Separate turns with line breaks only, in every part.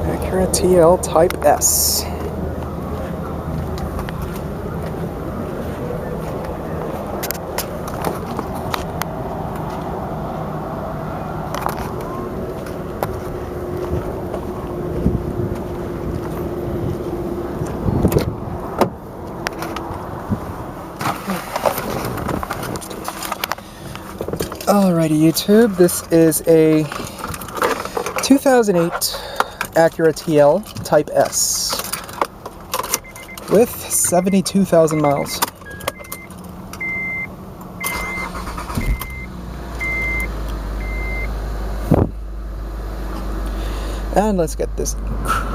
Acura TL Type S. Alrighty, YouTube, this is a 2008 Acura TL Type S with 72,000 miles. And let's get this,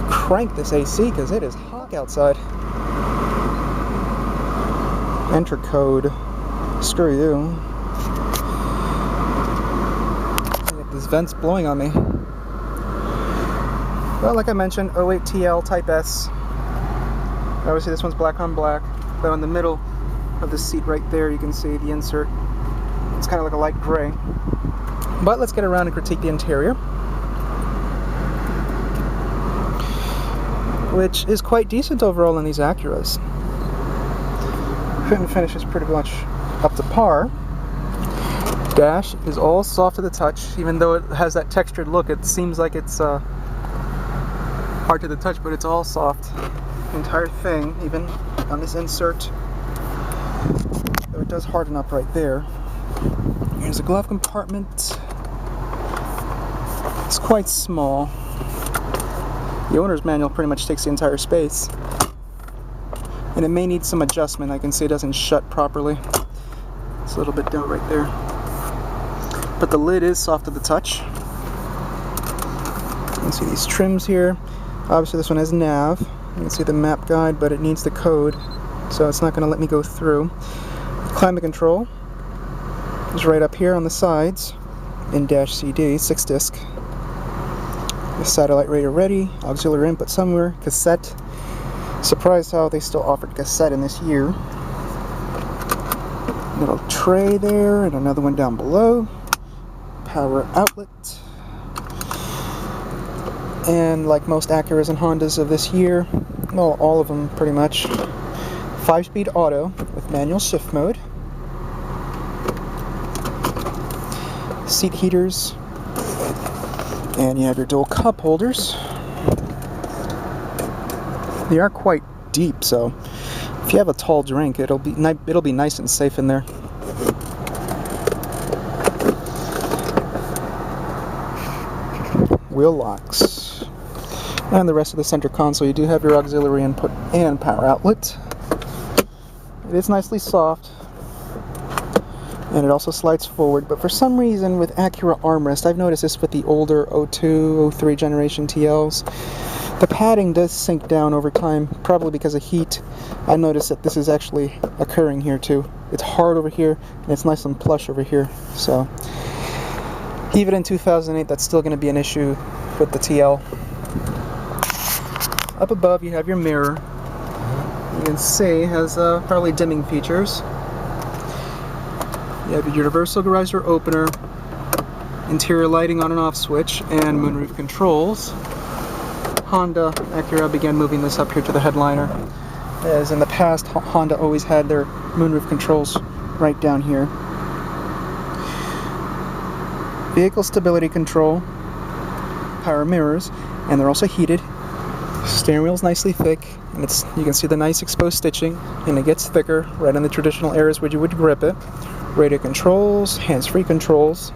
crank this AC because it is hot outside. Enter code, screw you. This vent's blowing on me. Well, like I mentioned, 08 TL Type S. Obviously this one's black on black, but on the middle of the seat right there you can see the insert. It's kind of like a light gray. But let's get around and critique the interior, which is quite decent overall in these Acuras. Fit and finish is pretty much up to par. Dash is all soft to the touch, even though it has that textured look. It seems like it's hard to the touch, but it's all soft. The entire thing, even on this insert, though it does harden up right there. Here's a glove compartment. It's quite small. The owner's manual pretty much takes the entire space, and it may need some adjustment. I can see it doesn't shut properly. It's a little bit down right there. But the lid is soft to the touch. You can see these trims here. Obviously this one has nav. You can see the map guide, but it needs the code, so it's not going to let me go through. Climate control is right up here on the sides in dash CD, 6-disc. The satellite radio ready, auxiliary input somewhere, cassette. Surprised how they still offered cassette in this year. Little tray there, and another one down below. Power outlet, and like most Acuras and Hondas of this year, well, all of them pretty much, 5-speed auto with manual shift mode, seat heaters, and you have your dual cup holders. They are quite deep, so if you have a tall drink, it'll be nice and safe in there. Wheel locks, and the rest of the center console. You do have your auxiliary input and power outlet. It is nicely soft, and it also slides forward, but for some reason with Acura armrest, I've noticed this with the older 02, 03 generation TLs, the padding does sink down over time, probably because of heat. I noticed that this is actually occurring here too. It's hard over here, and it's nice and plush over here, so even in 2008, that's still going to be an issue with the TL. Up above, you have your mirror. You can see it has fairly dimming features. You have your universal garage door opener, interior lighting on and off switch, and moonroof controls. Honda, Acura began moving this up here to the headliner, as in the past, Honda always had their moonroof controls right down here. Vehicle stability control, power mirrors, and they're also heated. Steering wheel's nicely thick, and you can see the nice exposed stitching, and it gets thicker right in the traditional areas where you would grip it. Radio controls, hands-free controls,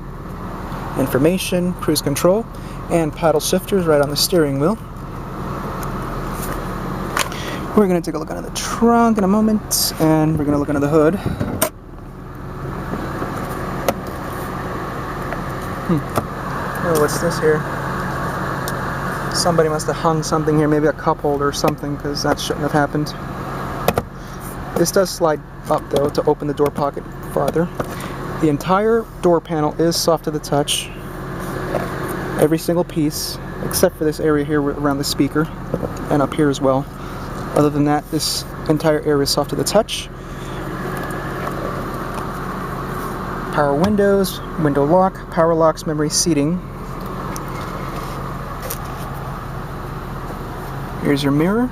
information, cruise control, and paddle shifters right on the steering wheel. We're going to take a look under the trunk in a moment, and we're going to look under the hood. Oh, what's this here? Somebody must have hung something here, maybe a cup holder or something, because that shouldn't have happened. This does slide up though to open the door pocket farther. The entire door panel is soft to the touch. Every single piece, except for this area here around the speaker, and up here as well. Other than that, this entire area is soft to the touch. Power windows, window lock, power locks, memory seating. Here's your mirror.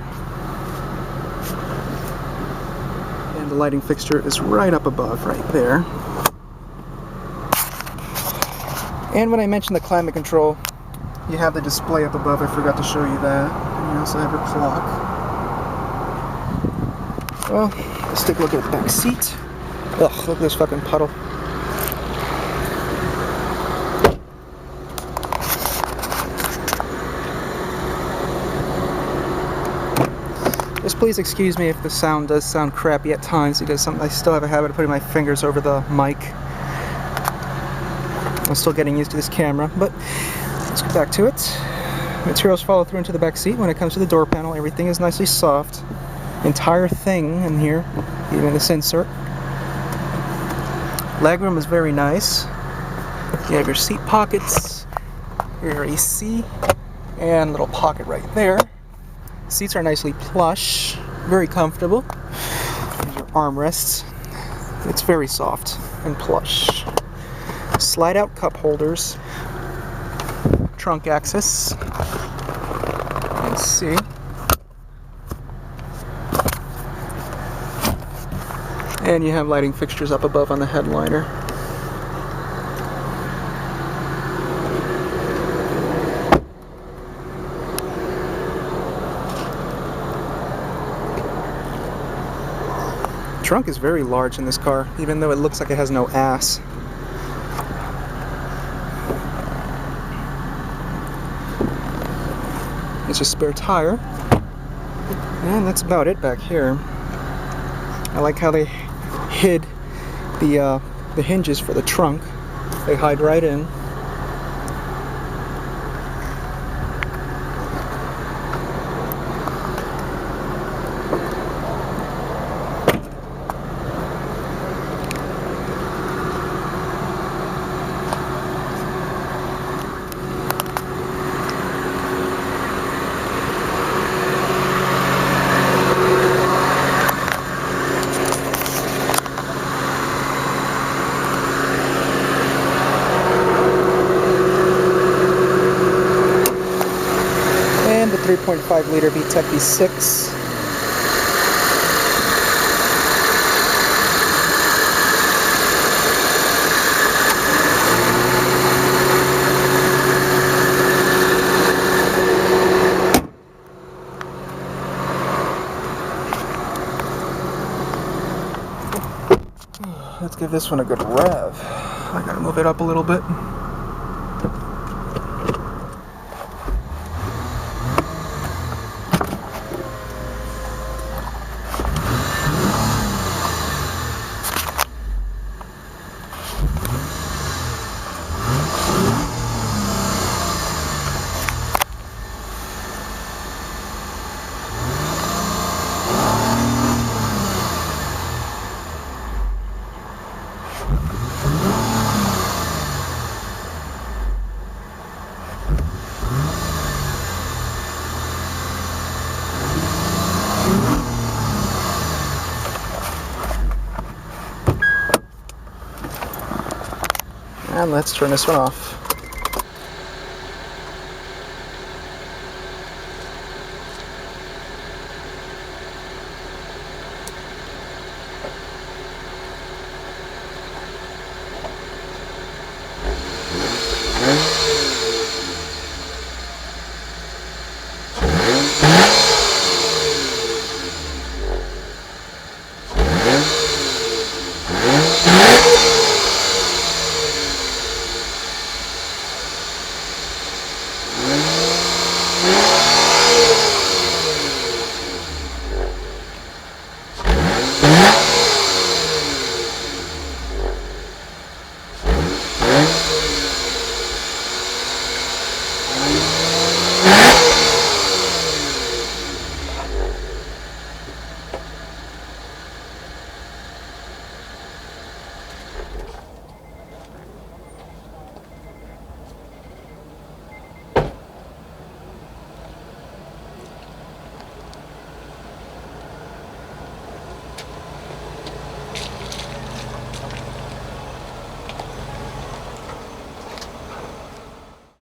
And the lighting fixture is right up above, right there. And when I mentioned the climate control, you have the display up above. I forgot to show you that. And you also have your clock. Well, let's take a look at the back seat. Ugh, look at this fucking puddle. Just please excuse me if the sound does sound crappy at times, because I still have a habit of putting my fingers over the mic. I'm still getting used to this camera, but let's get back to it. Materials follow through into the back seat. When it comes to the door panel, everything is nicely soft. Entire thing in here, even this insert. Legroom is very nice. You have your seat pockets, your AC, and a little pocket right there. Seats are nicely plush, very comfortable. There's your armrests. It's very soft and plush. Slide out cup holders. Trunk access. Let's see. And you have lighting fixtures up above on the headliner. The trunk is very large in this car, even though it looks like it has no ass. It's a spare tire, and that's about it back here. I like how they hid the hinges for the trunk. They hide right in. And the 3.5 liter VTEC V6. Let's give this one a good rev. I gotta move it up a little bit. And let's turn this one off.